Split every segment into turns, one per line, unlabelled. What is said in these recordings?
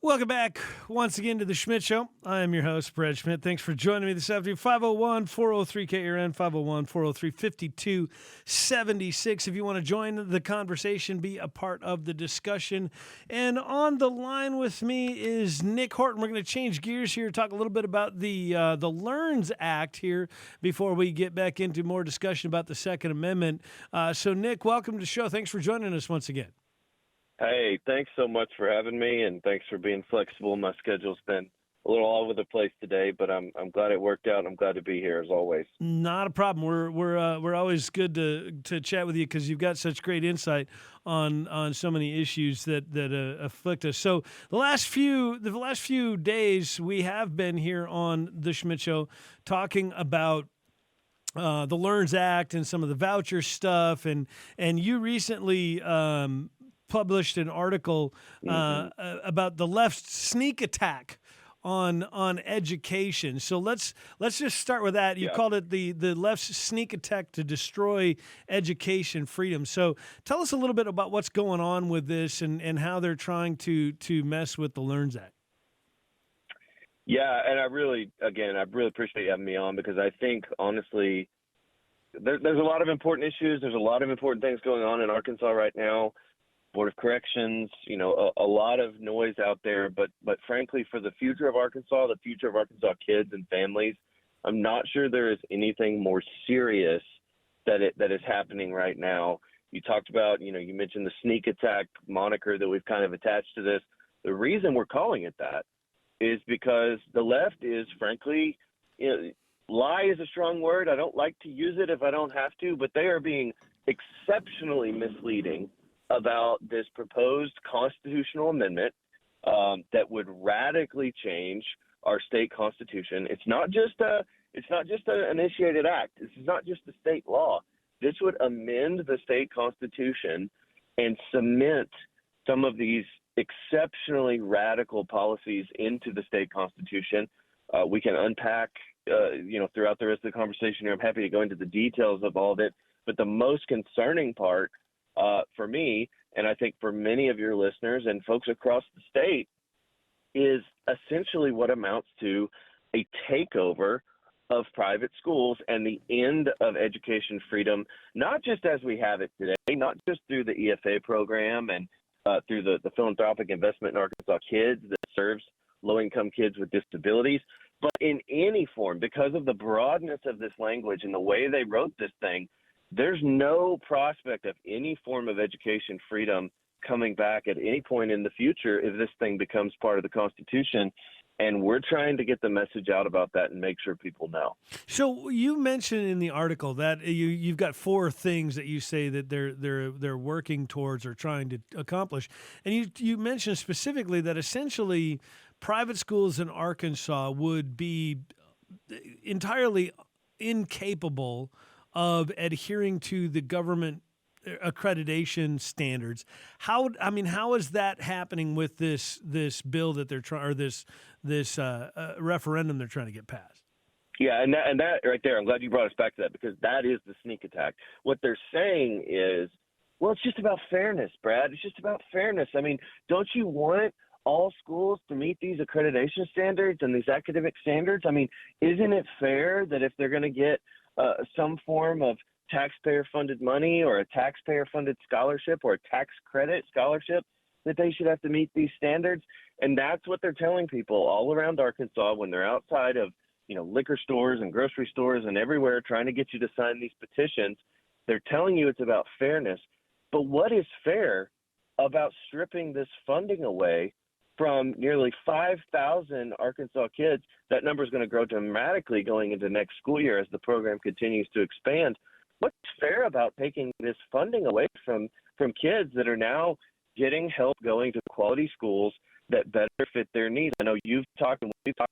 Welcome back once again to the Schmidt Show. I am your host, Brad Schmidt. Thanks for joining me this afternoon. 501-403-KARN, 501-403-5276. If you want to join the conversation, be a part of the discussion. And on the line with me is Nic Horton. We're going to change gears here, talk a little bit about the LEARNS Act here before we get back into more discussion about the Second Amendment. So, Nic, welcome to the show. Thanks for joining us once again.
Hey, thanks so much for having me, and thanks for being flexible. My schedule's been a little all over the place today, but I'm glad it worked out. I'm glad to be here as always.
Not a problem. We're always good to chat with you because you've got such great insight on so many issues that afflict us. So the last few days we have been here on the Schmidt Show talking about the LEARNS Act and some of the voucher stuff, and you recently published an article about the left's sneak attack on education. So let's just start with that. You called it the left's sneak attack to destroy education freedom. So tell us a little bit about what's going on with this and how they're trying to mess with the LEARNS Act.
Yeah, and I really appreciate you having me on because I think honestly there's a lot of important issues. There's a lot of important things going on in Arkansas right now. Board of Corrections, a lot of noise out there, but frankly, for the future of Arkansas, the future of Arkansas kids and families, I'm not sure there is anything more serious that is happening right now. You talked about, you mentioned the sneak attack moniker that we've kind of attached to this. The reason we're calling it that is because the left is, frankly, lie is a strong word. I don't like to use it if I don't have to, but they are being exceptionally misleading about this proposed constitutional amendment that would radically change our state constitution. It's not just an initiated act. This is not just a state law. This would amend the state constitution and cement some of these exceptionally radical policies into the state constitution. We can unpack, throughout the rest of the conversation here. I'm happy to go into the details of all of it. But the most concerning part for me, and I think for many of your listeners and folks across the state, is essentially what amounts to a takeover of private schools and the end of education freedom, not just as we have it today, not just through the EFA program and through the philanthropic investment in Arkansas Kids that serves low-income kids with disabilities, but in any form, because of the broadness of this language and the way they wrote this thing, there's no prospect of any form of education freedom coming back at any point in the future if this thing becomes part of the Constitution. And we're trying to get the message out about that and make sure people know.
So you mentioned in the article that you've got four things that you say that they're working towards or trying to accomplish, and you mentioned specifically that essentially private schools in Arkansas would be entirely incapable of adhering to the government accreditation standards. How is that happening with this bill that they're trying, or this referendum they're trying to get passed?
Yeah, and that right there, I'm glad you brought us back to that because that is the sneak attack. What they're saying is, well, it's just about fairness, Brad. It's just about fairness. I mean, don't you want all schools to meet these accreditation standards and these academic standards? I mean, isn't it fair that if they're going to get some form of taxpayer-funded money or a taxpayer-funded scholarship or a tax credit scholarship, that they should have to meet these standards? And that's what they're telling people all around Arkansas when they're outside of, liquor stores and grocery stores and everywhere trying to get you to sign these petitions. They're telling you it's about fairness. But what is fair about stripping this funding away from nearly 5,000 Arkansas kids? That number is going to grow dramatically going into next school year as the program continues to expand. What's fair about taking this funding away from kids that are now getting help going to quality schools that better fit their needs? I know you've talked and we've talked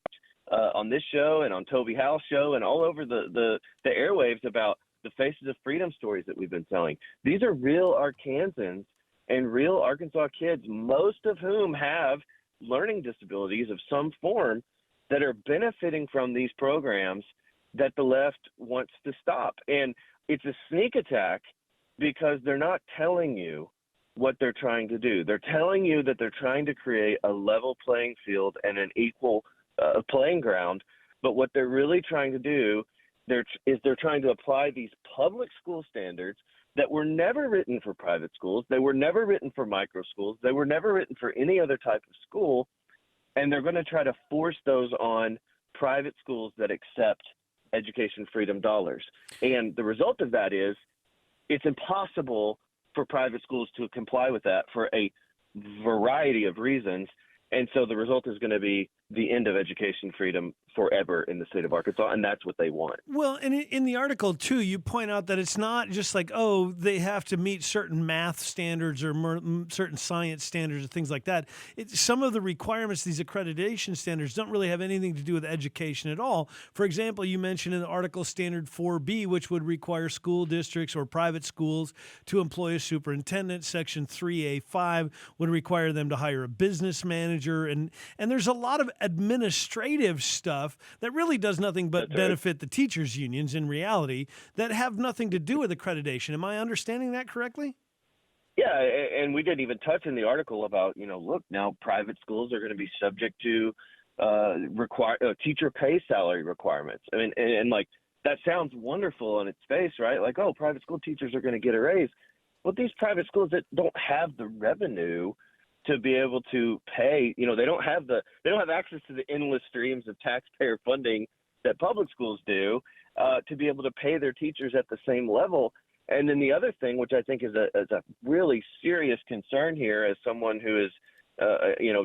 on this show and on Toby Howell's show and all over the airwaves about the Faces of Freedom stories that we've been telling. These are real Arkansans and real Arkansas kids, most of whom have learning disabilities of some form, that are benefiting from these programs that the left wants to stop. And it's a sneak attack because they're not telling you what they're trying to do. They're telling you that they're trying to create a level playing field and an equal playing ground. But what they're really trying to do they're trying to apply these public school standards that were never written for private schools. They were never written for micro schools. They were never written for any other type of school. And they're going to try to force those on private schools that accept education freedom dollars. And the result of that is it's impossible for private schools to comply with that for a variety of reasons. And so the result is going to be the end of education freedom forever in the state of Arkansas, and that's what they want.
Well, and in the article, too, you point out that it's not just like, oh, they have to meet certain math standards or certain science standards or things like that. Some of the requirements, these accreditation standards, don't really have anything to do with education at all. For example, you mentioned in the article Standard 4B, which would require school districts or private schools to employ a superintendent. Section 3A5 would require them to hire a business manager. And there's a lot of administrative stuff that really does nothing but benefit the teachers' unions in reality that have nothing to do with accreditation. Am I understanding that correctly?
Yeah, and we didn't even touch in the article about, look, now private schools are going to be subject to teacher pay salary requirements. I mean, and like that sounds wonderful on its face, right? Like, oh, private school teachers are going to get a raise. Well, these private schools that don't have the revenue to be able to pay, they don't have access to the endless streams of taxpayer funding that public schools do to be able to pay their teachers at the same level. And then the other thing, which I think is a really serious concern here as someone who is,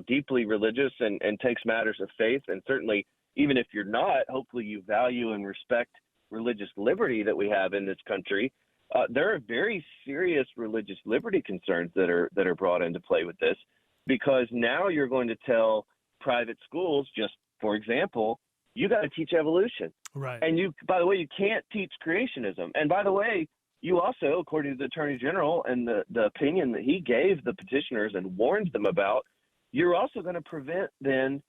deeply religious and takes matters of faith, and certainly even if you're not, hopefully you value and respect religious liberty that we have in this country. There are very serious religious liberty concerns that are brought into play with this, because now you're going to tell private schools, just for example, you got to teach evolution.
Right.
And by the way, you can't teach creationism. And by the way, you also, according to the Attorney General and the opinion that he gave the petitioners and warned them about, you're also going to prevent then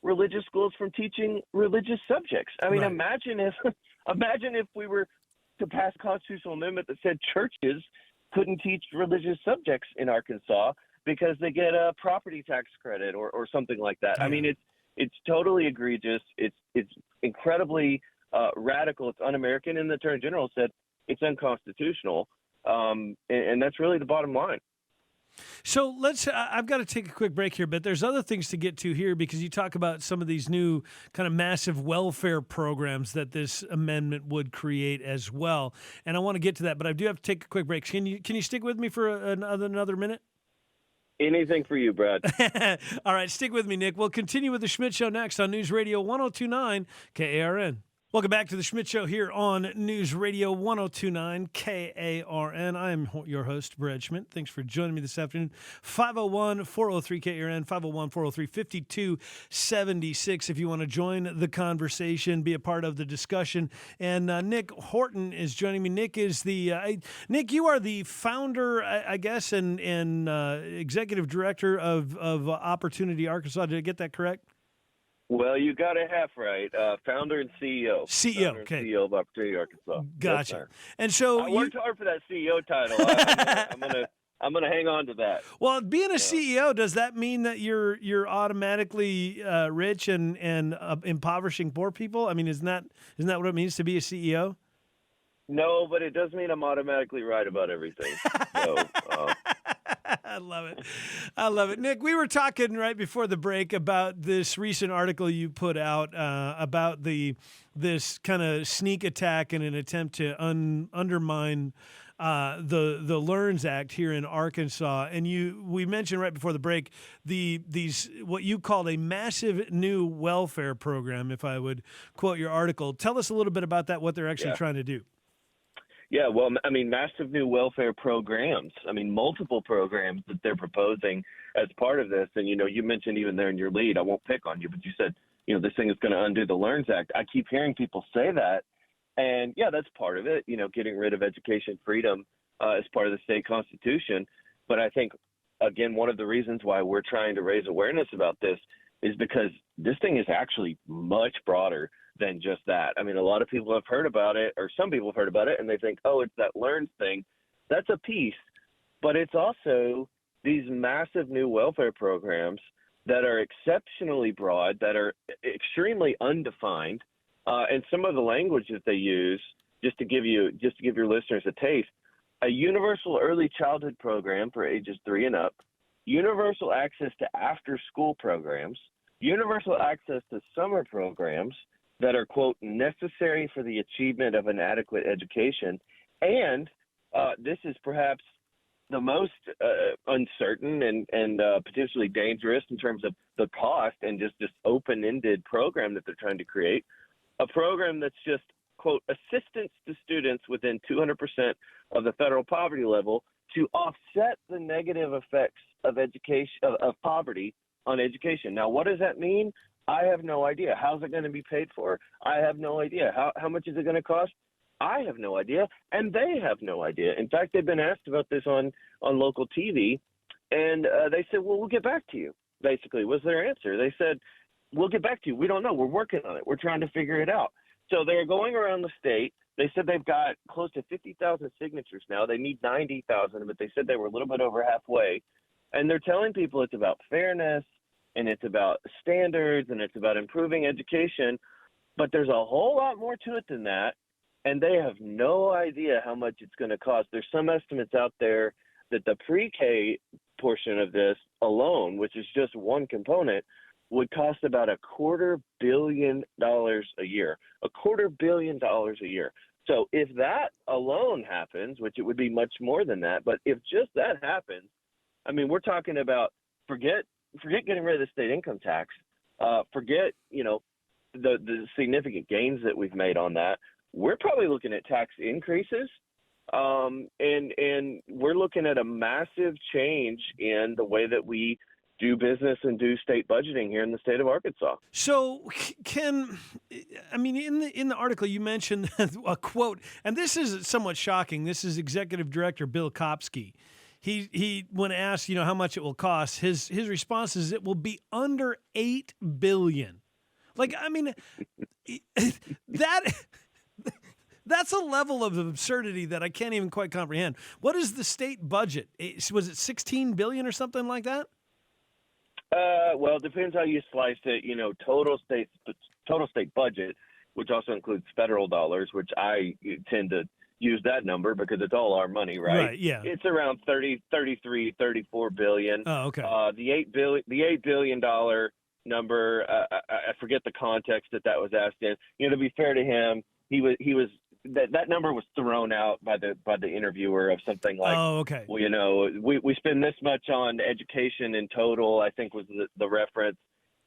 religious schools from teaching religious subjects. I mean,
right.
imagine if we were to pass a constitutional amendment that said churches couldn't teach religious subjects in Arkansas because they get a property tax credit or something like that. I mean, it's totally egregious. It's incredibly radical. It's un-American. And the Attorney General said it's unconstitutional. And that's really the bottom line.
So I've got to take a quick break here, but there's other things to get to here because you talk about some of these new kind of massive welfare programs that this amendment would create as well. And I want to get to that, but I do have to take a quick break. Can you stick with me for another minute?
Anything for you, Brad.
All right, stick with me, Nick. We'll continue with the Schmidt Show next on News Radio 102.9 KARN. Welcome back to the Schmidt Show here on News Radio 102.9 KARN. I am your host, Brad Schmidt. Thanks for joining me this afternoon. 501-403-KARN, 501-403-5276 if you want to join the conversation, be a part of the discussion. And Nic Horton is joining me. Nick is Nick, you are the founder, I guess, and executive director of Opportunity Arkansas. Did I get that correct?
Well, you got it half right. Founder and CEO.
CEO, okay.
CEO of Opportunity Arkansas.
Gotcha. Yes, and so
I worked hard for that CEO title. I'm gonna hang on to that.
Well, being a CEO, does that mean that you're automatically rich and impoverishing poor people? I mean, isn't that what it means to be a CEO?
No, but it does mean I'm automatically right about everything. So.
I love it. Nick, we were talking right before the break about this recent article you put out about this kind of sneak attack in an attempt to undermine the LEARNS Act here in Arkansas. And we mentioned right before the break these what you called a massive new welfare program, if I would quote your article. Tell us a little bit about that, what they're actually trying to do.
Yeah, well, I mean, massive new welfare programs. I mean, multiple programs that they're proposing as part of this. And, you mentioned even there in your lead, I won't pick on you, but you said, this thing is going to undo the LEARNS Act. I keep hearing people say that. And, yeah, that's part of it, getting rid of education freedom as part of the state constitution. But I think, again, one of the reasons why we're trying to raise awareness about this is because this thing is actually much broader than just that. I mean, a lot of people have heard about it, or some people have heard about it, and they think, oh, it's that LEARNS thing. That's a piece, but it's also these massive new welfare programs that are exceptionally broad, that are extremely undefined, and some of the language that they use, just to give your listeners a taste, a universal early childhood program for ages 3 and up, universal access to after-school programs, universal access to summer programs that are, quote, necessary for the achievement of an adequate education, and this is perhaps the most uncertain and potentially dangerous in terms of the cost and just this open-ended program that they're trying to create, a program that's just, quote, assistance to students within 200% of the federal poverty level to offset the negative effects of education of poverty on education. Now, what does that mean? I have no idea. How's it going to be paid for? I have no idea. How much is it going to cost? I have no idea, and they have no idea. In fact, they've been asked about this on local TV, and they said, well, we'll get back to you, basically, was their answer. They said, we'll get back to you. We don't know. We're working on it. We're trying to figure it out. So they're going around the state. They said they've got close to 50,000 signatures now. They need 90,000, but they said they were a little bit over halfway. And they're telling people it's about fairness, and it's about standards, and it's about improving education. But there's a whole lot more to it than that. And they have no idea how much it's going to cost. There's some estimates out there that the pre-K portion of this alone, which is just one component, would cost about $250 million a year. $250 million a year. So if that alone happens, which it would be much more than that, but if just that happens, I mean, we're talking about forget getting rid of the state income tax, forget the significant gains that we've made on that. We're probably looking at tax increases, and we're looking at a massive change in the way that we do business and do state budgeting here in the state of Arkansas.
So in the article you mentioned a quote, and this is somewhat shocking. This is Executive Director Bill Kopsky. He when asked, how much it will cost, his response is it will be under $8 billion. That's a level of absurdity that I can't even quite comprehend. What is the state budget? Was it $16 billion or something like that?
Well, it depends how you slice it. Total state budget, which also includes federal dollars, which I tend to use that number because it's all our money, right?
Right, yeah.
It's around 33, 34 billion.
Oh, okay.
The $8 billion number, I forget the context that was asked in. To be fair to him, he was that number was thrown out by the interviewer of something like,
oh, okay.
Well, we spend this much on education in total, I think was the reference.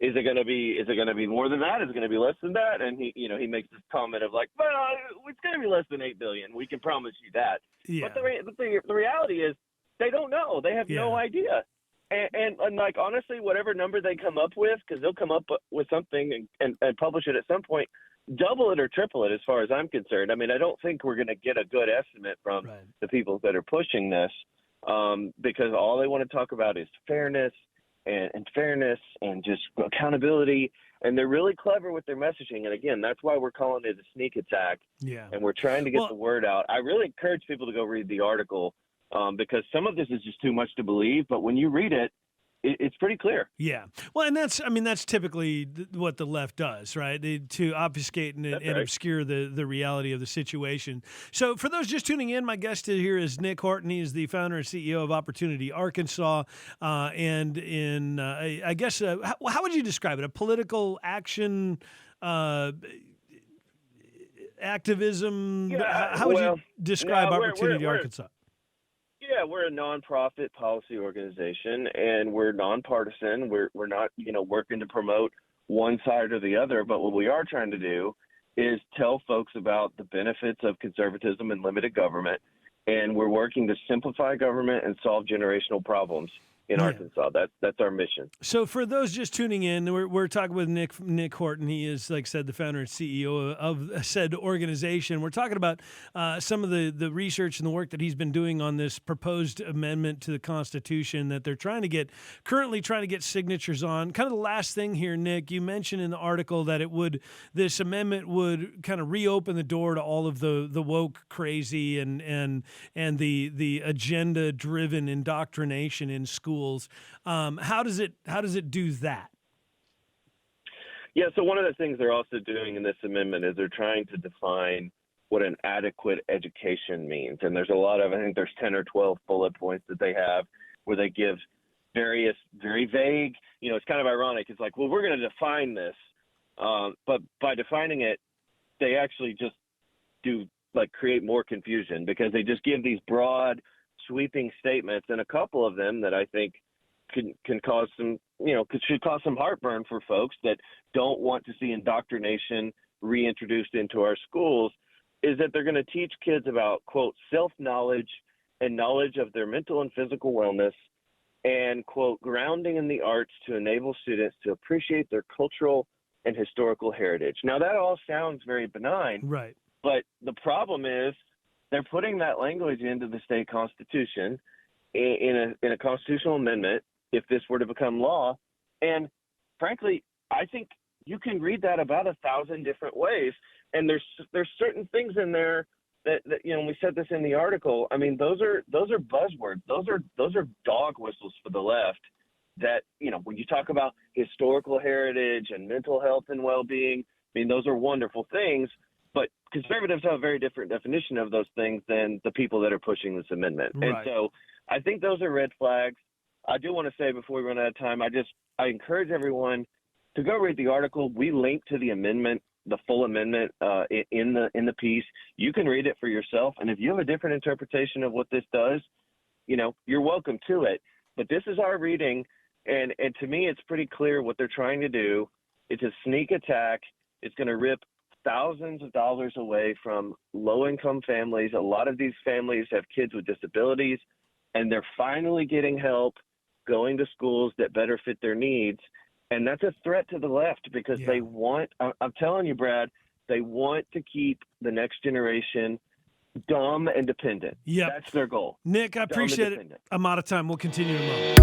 Is it going to be more than that? Is it going to be less than that? And he makes this comment of like, well, it's going to be less than $8 billion. We can promise you that.
Yeah.
But the reality is they don't know. They have no idea. And like, honestly, whatever number they come up with, because they'll come up with something and publish it at some point, double it or triple it as far as I'm concerned. I mean, I don't think we're going to get a good estimate from the people that are pushing this because all they want to talk about is fairness and fairness and just accountability. And they're really clever with their messaging. And again, that's why we're calling it a sneak attack. Yeah. And we're trying to get the word out. I really encourage people to go read the article because some of this is just too much to believe. But when you read it, it's pretty clear.
Yeah. Well, and that's typically what the left does, right? To obfuscate and obscure the reality of the situation. So for those just tuning in, my guest here is Nic Horton. He is the founder and CEO of Opportunity Arkansas. And in, I guess, how would you describe it? A political action activism?
Yeah,
how would you describe Opportunity Arkansas?
Yeah, we're a nonprofit policy organization, and we're nonpartisan. We're not, working to promote one side or the other. But what we are trying to do is tell folks about the benefits of conservatism and limited government, and we're working to simplify government and solve generational problems. in Arkansas. That's our mission.
So for those just tuning in, we're talking with Nic Horton. He is, like I said, the founder and CEO of said organization. We're talking about some of the research and the work that he's been doing on this proposed amendment to the Constitution that they're currently trying to get signatures on. Kind of the last thing here, Nick, you mentioned in the article that this amendment would kind of reopen the door to all of the woke crazy and the agenda-driven indoctrination in schools. How does it do that?
Yeah, so one of the things they're also doing in this amendment is they're trying to define what an adequate education means. And there's I think there's 10 or 12 bullet points that they have where they give various very vague, it's kind of ironic. It's like, well, we're going to define this. But by defining it, they actually just create more confusion because they just give these broad, sweeping statements, and a couple of them that I think can cause should cause some heartburn for folks that don't want to see indoctrination reintroduced into our schools, is that they're going to teach kids about, quote, self-knowledge and knowledge of their mental and physical wellness, and, quote, grounding in the arts to enable students to appreciate their cultural and historical heritage. Now, that all sounds very benign,
right?
But the problem is they're putting that language into the state constitution in a constitutional amendment if this were to become law. And frankly, I think you can read that about 1,000 different ways. And there's certain things in there that we said this in the article. I mean, those are buzzwords. Those are dog whistles for the left. That when you talk about historical heritage and mental health and well-being, I mean, those are wonderful things. But conservatives have a very different definition of those things than the people that are pushing this amendment. Right. And so I think those are red flags. I do want to say before we run out of time, I encourage everyone to go read the article. We link to the amendment, the full amendment in the piece. You can read it for yourself. And if you have a different interpretation of what this does, you're welcome to it. But this is our reading. And to me, it's pretty clear what they're trying to do. It's a sneak attack. It's going to rip thousands of dollars away from low-income families. A lot of these families have kids with disabilities, and they're finally getting help going to schools that better fit their needs. And that's a threat to the left because they want, I'm telling you, Brad, they want to keep the next generation dumb and dependent.
Yeah,
that's their goal.
Nick, I appreciate it. I'm out of time. We'll continue tomorrow.